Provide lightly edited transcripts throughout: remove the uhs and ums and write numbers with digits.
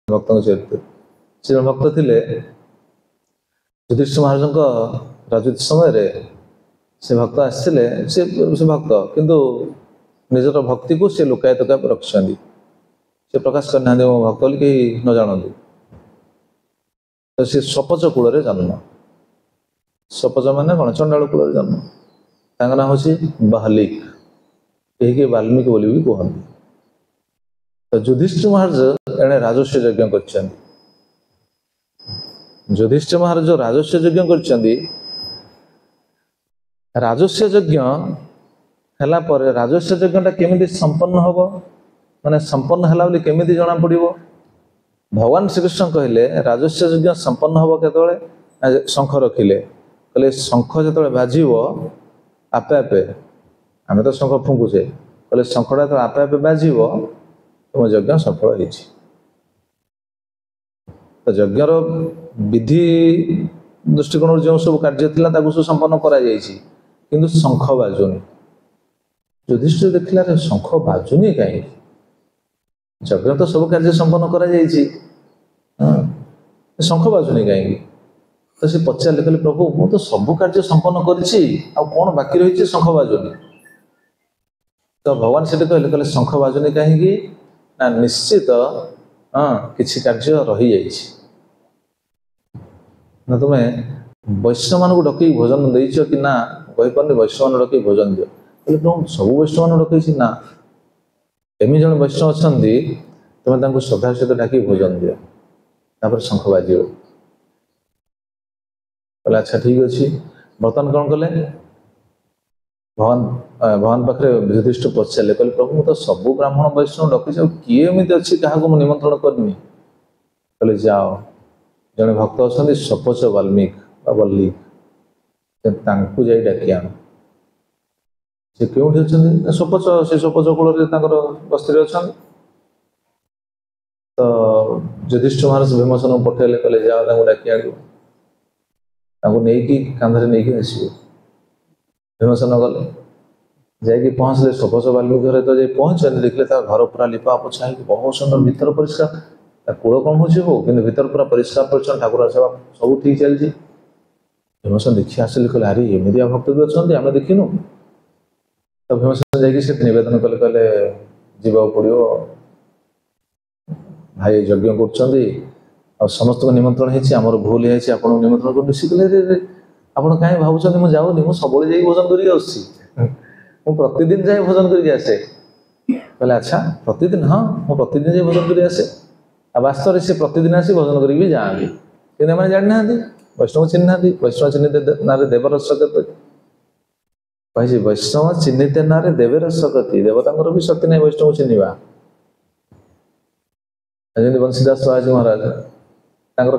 भक्त चरित्र से जन भक्त थे युधिष्ठिर महाराज राजनीति समय से भक्त आसते से भक्त किंतु निजर भक्ति को से लुकायत रखिंट से प्रकाश करना मो भक्त बोली कहीं न जानतु तो सी सपच कूल जन्म सपच मान कौन चंडाल कूल जन्म तांका ना हूँ बाल्मीक यही बाल्मीकि बोली भी कहते। तो युधिष्ठिर महाराज एणे राजस्व यज्ञ कर युधिष्ठिर महाराज जो राजस्व यज्ञ कर राजस्व यज्ञ है राजस्व यज्ञ केमी संपन्न हम माने संपन्न है केमी जना पड़ो भगवान श्रीकृष्ण कहले राजस्व यज्ञ संपन्न हम केतले शंख रखिले कहले शंख जो बाजिब आपे आपे आम तो शंख फुंकुचे कहले शंखटा तो आपे आपे बाजिब तुम यज्ञ सफल हो। तो यज्ञर विधि दृष्टिकोण जो सब कार्य था सब संपन्न करा किंतु शंख बाजुनी युधिष्ठिर देखला शंख बाजुनी कहीं यज्ञ तो सब कार्य संपन्न करा शंख बाजुनी कहीं तो सी पचारे कहले प्रभु मु तो सब कार्य संपन्न करी कौन बाकी रही शंख बाजुनी। तो भगवान से कहले शंख बाजुनी कहीं ना निश्चित किसी कार्य रही ना तुम्हें वैष्णव मान डक भोजन देच कि ना कहीपर वैष्णव डक भोजन दियो कहले प्रभु सब वैष्णव डकई ना एमि जन वैष्णव अच्छा तुम्हें श्रद्धा सहित डाक भोजन दियो तापर शंख बाज कहले अच्छा ठीक अच्छे बर्तमान कौन कले भगवान पाखे युधिष्ठिर पचारे कहले प्रभु तो सबू ब्राह्मण वैष्णव डकी किए एमती अच्छी क्या निमंत्रण करनी कहले जाओ जड़े भक्त अच्छा सपच बाल्मीक बल्लीक जाई डाकी आण से क्योंठी अच्छा सपच से सपच कूल बस्ती अच्छा। तो युधिष्ठिर महाराज भीमसेन पठेले कहले जाओ डाकी आण नहीं कांधे नहीं आस भीमसेन गले जाकि पहुँचले सपच बाल्मीक घर तो जाए पहुँचे देखले घर पूरा लिपा पोछा बहुत सुंदर भीतर परिष्कार कूल कौन हो कि भीतर पूरा परिष्कार परिच्छन ठाकुर सेवा सब ठीक चलती भीमसेन देखी आसिले कहले अरे एमती भक्त भी अच्छा आम देखिनु। तो भीमसेन जाकि नवेदन कले कहले जीवा पड़ो भाई यज्ञ कर समस्त को निमंत्रण होती आमर भूल है आपको निमंत्रण कर सी कहले आप कहीं भावुँ मुझे जाऊनी मुझे सब भोजन कर प्रतिदिन जाए भोजन करके आसे कहले अच्छा प्रतिदिन हाँ मुझे प्रतिदिन जाए भोजन कर आसे वास्तव में सी प्रतिदिन आसी भोजन करी जाती कि जानी ना वैष्णव चिन्ह वैष्णव चिन्हित ना देवरस कही वैष्णव चिन्हित ना देवरस गति देवता भी शक्ति नहीं वैष्णव चिन्हवा जमी बंशीदास बाबाजी महाराज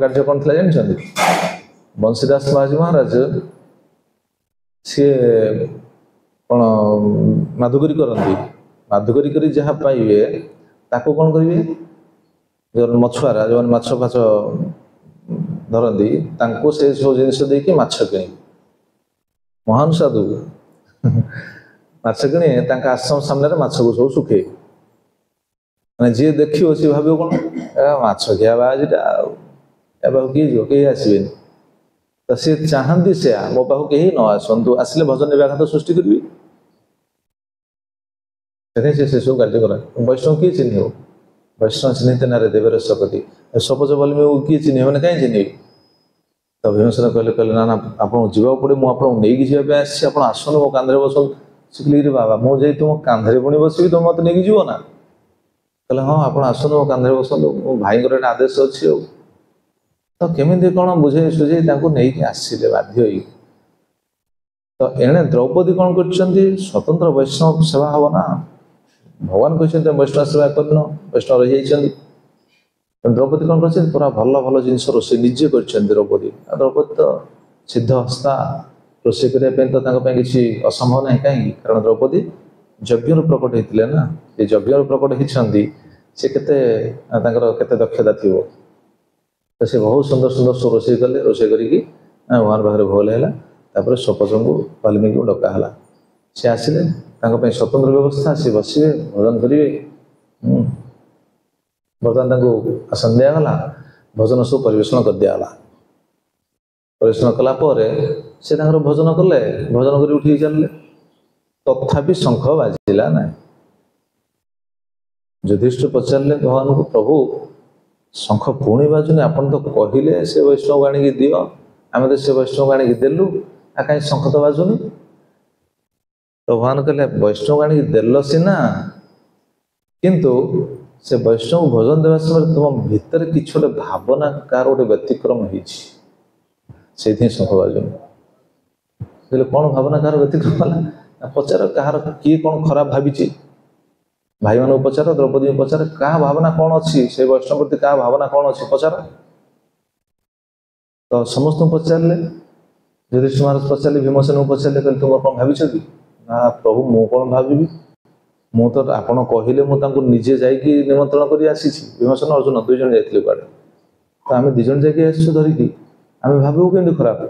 कार्य कौन था जानते बंशीदास बाबाजी महाराज सी कौन माधुकरी करती माधुकरी कर जहाँ पाइबे ताको कौन करेंगे जो मछुआरा जो माछ फाछ धरती से सब जिनस देकी माछ कि महान साधु माछ कि आश्रम सामने माछ को सब सुखे मैंने जी देखिए सी भाव कौन माछ खिया बाजीटा पाक किए जो कहीं आसबे तो सी चाहती से मो पाक कहीं न आसतु आसिले भजन व्याघात सृष्टि करेंगे से सब कार्य कर वैष्णव किए चिन्ह वैष्णव चिन्हित ना देवरस गति सपच बाल्मीक किए चिन्ह मैंने कहीं चिन्ह। तो भीमसेन कहले कहले ना ना आपको जावाक पड़े मुझे नहीं आसन मो कांधे बस शिखली बाबा मुझे तुम कांधे पुणी बस तुम मत नहीं जीव ना कहले हाँ आप आसन मो कांधे बस मो भाई आदेश अच्छी तो केमी कौन बुझे सुझे नहीं आसिले बाध्य। तो एणे द्रौपदी कौन कर स्वतंत्र वैष्णव सेवा हम ना भगवान कहते वैष्णव सेवा करन वैष्णव रही जाइए द्रौपदी कौन कर पूरा भल भल जिन रोषे निजे कर द्रौपदी द्रौपदी तो सिद्ध हस्ता रोषे करने तो किसी असंभव ना कहीं कारण द्रौपदी यज्ञ प्रकट होते ना ये यज्ञ प्रकट होती सी केते दक्षता थी तो सी बहुत सुंदर सुंदर सब रोषे कले रोषे करके भगवान पाखे भोल है सपच को बाल्मीकि को डकाला सी आसिले स्वतंत्र व्यवस्था सी बसवे भोजन करेंगे बर्तमान आसन दिगला भजन सब परिवेशन कर दिगला परिवेशन कलापर से भजन कले भजन कर उठी चलिए तथापि शंख बाजिला ना युधिष्ठिर पचारे भगवान को प्रभु शंख पुणी बाजुनी आपन तो कहले से वैष्णव आणी दिव आम तो से वैष्णव आणी देलु आ कहीं शंख तो बाजुनी तो भगवान कहले वैष्णव आणी देल सीना किंतु से वैष्णव भोजन देवा समय तुम भितर किछ गोटे भावना कार गोटे व्यतिक्रम होती शंख बाजुनी कहले कौन भावना कार व्यतिक्रम है पचार कहार किए कौन खराब भावी भाई मान पचार द्रौपदी पचार क्या भावना कौन अच्छी से वैष्णव प्रति क्या भावना कौन अच्छी पचार तो समस्त पचारे युधिष्ठिर महाराज पचारे भीमसेन को पचारे कहले तुम कौन भावी कि ना प्रभु मु कौन भावी मु तो आपड़ कहले मुझे निजे जाकि निमंत्रण कर भीमसेन अर्जुन दुई जन जाइए कड़े तो आम दिज जाकि धरिकी आम भाव कमी खराब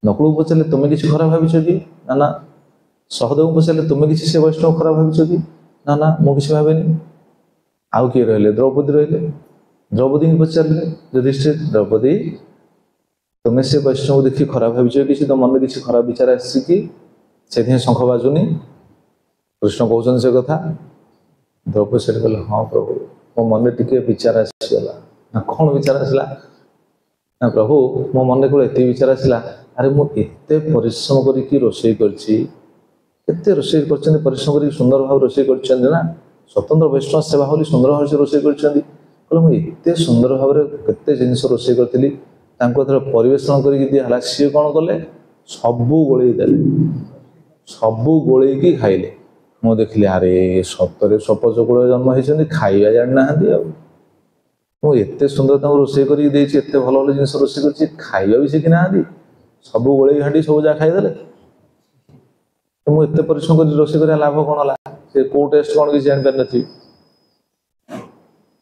नकुल को पचारे तुम्हें किसी खराब भावी कि ना सहदेव को पचारे तुम्हें किसी से वैष्णव खराब भावी कि ना मुझे भावेनि आउ किए रही द्रौपदी रही द्रौपदी को पचारे युधिष्ठिर द्रौपदी तुम्हें से वैष्णव देखी खराब भावी कि तो मन में किसी खराब विचार आसी शंख बाजुनी कृष्ण कहते से कथा द्रौपदी से कहले हाँ प्रभु मो मन में टिके विचार आसीगला ना कौन विचार आसला ना प्रभु मो मन को विचार आसला अरे मुझे परिश्रम करी रोषे करते रोषे कर परिश्रम कर सुंदर भाव रोषे कर स्वतंत्र वैष्णव सेवा होली सुंदर भाव से रोषे कर मुझे सुंदर भाव केते जिनिस रोषे करी परिवेशन कर सी कौन कले सबू गोले खाइले मु देखिली अरे सतरे सपच कूल जन्म होती खाଇବା जाना मुझे सुंदर रोषे कर भल भल जिन रोषे कर खाଇବା भी शिखी ना सब गोले घाटी सब जगह खाईदे मुझे परिश्रम कर रोषे कर लाभ कौन है से कौ टेस्ट कौन किसी जापार नी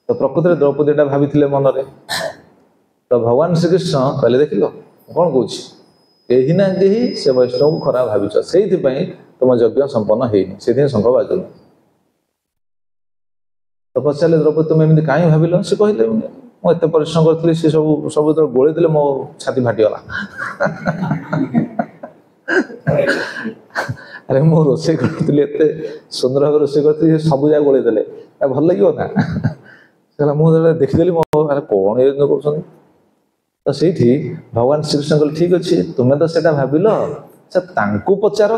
तो प्रकृति में द्रौपदी भाभी मन में तो भगवान श्रीकृष्ण कहले देख लो कौन कौन कहीं ना कहीं से वैष्णव को खराब भाविच से तुम यज्ञ संपन्न होनी से शंख बाजुन तो पचारे द्रौपदी तुम एमती कहीं भाविल से कहले मुझे परिश्रम करी सी सब सब गोली देले मो छाती फाटीगला अरे मु रोषे करी एत सुंदर भाव रोषे करी सब जगह गोली देले भल लगे ना मुझे देखीदेली अरे कौन ये कर तो से भगवान श्रीकृष्ण कहले ठीक अच्छे तुम्हें तो सेटा भाविल से पचार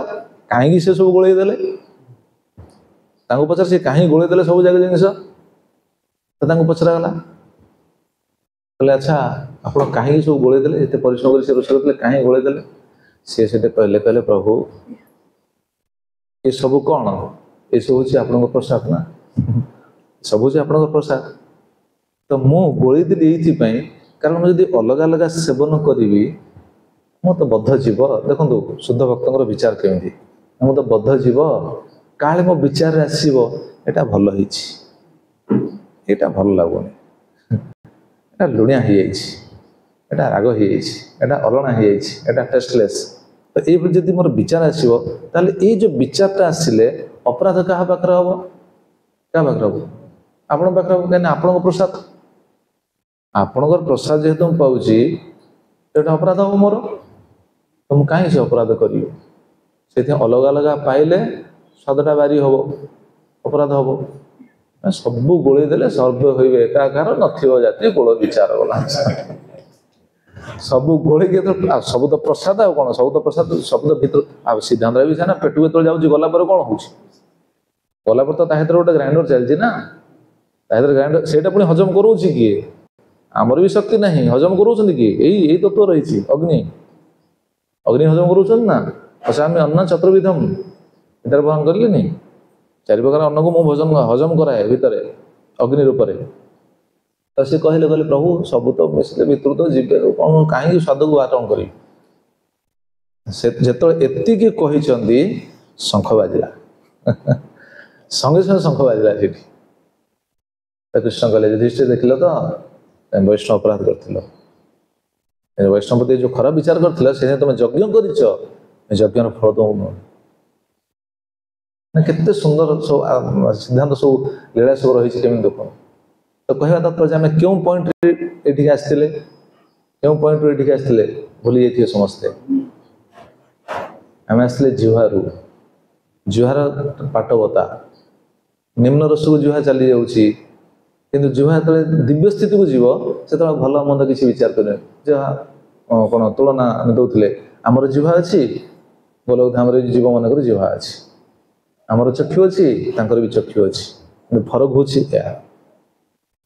कहीं से सब गोल देले पचार से कहीं गोल देले सब जगह जिन तो पचरागला कहले अच्छा आप कहीं सब गोल देले ये परिश्रम कर रोषे करते कहीं गोल देले सी कहले कहले प्रभु ये सब कौन ये सब हूँ आप प्रसाद ना सब हूँ आप प्रसाद तो मु गोली देली ये कारण मुझे अलग अलग सेवन करी मु तो बद्ध जीव देखो शुद्ध भक्त विचार केमी मु तो बद्ध जीव काले मो विचार आसो यहाँ भल भल लगुनि यहाँ लुणिया हो राग हो अलणा हो टेस्टलेस तो ये जब मोर विचार आसो ताले ये जो विचारटा आसिले अपराध क्या पाखे हम क्या पाखे हम आपण पाखे हम कहीं आपण प्रसाद आपणकर प्रसाद जेहेतु मुझे पाऊँगी तो अपराध हम मोर तो मुझे कहीं से अपराध करी से अलग अलग पाइले स्वादटा बारी हम अपराध हम सबू गोली देले सर्व हो एकाकार नाती गोल विचार गला सब गोली के सब तो प्रसाद आ कौन सब तो प्रसाद सब तो भर सिद्धांत भी सीना पेटू जो जाऊँगी गला कौन हो गला तो गोटे ग्राइंडर चलती ना ग्राइंडर से पुणी हजम करोच किए आमर भी शक्ति ना हजम करों कि यही तत्व रही अग्नि अग्नि हजम करों ना पचामी अन्न चतुर्विधम इधर बहन करें चार प्रकार अन्न को मुझे हजम कराए भितर अग्नि रूप से तो सी कहले कहले प्रभु सब तो मिसले भितर तो जीवे कौन कहीं स्वाद को बारण करी जो एति कहते शंख बाजिला संगे संगे शंख बाजिला कृष्ण कहले युधिष्ठिर देख लो तो वैष्णव अपराध कर वैष्णव प्रति जो खराब विचार कर तुम यज्ञ कर यज्ञ फल तुम केते सुंदर सब सिद्धांत सब लीला सब रही देख तो कहवा तात्पर्य आम क्यों पॉइंट एठिक आसते क्यों पॉइंट एठिक आसते भूली जाइए समस्ते आम आसले जिह्वारू जिह्वार पाटवता निम्न रस को जिह्वा चली जाऊँगी किंतु जिह्वा जो दिव्य स्थित को जीव से भल मंद किसी विचार करें जहाँ कौन तुलना आम दौले आमर जिह्वा अच्छी बोल आमर जीव मानक जिह्वा अच्छी आमर चक्षु अच्छी तांकर भी चक्षु अच्छी फरक हूँ से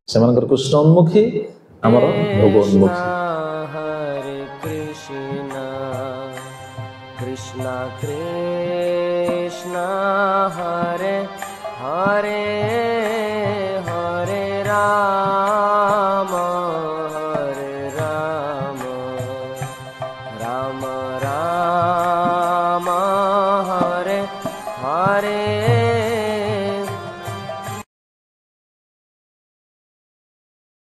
कृष्ण उन्मुखी आमर भोग उन्मुखी कृष्ण कृष्ण हरे हरे हरे राम राम राम हरे हरे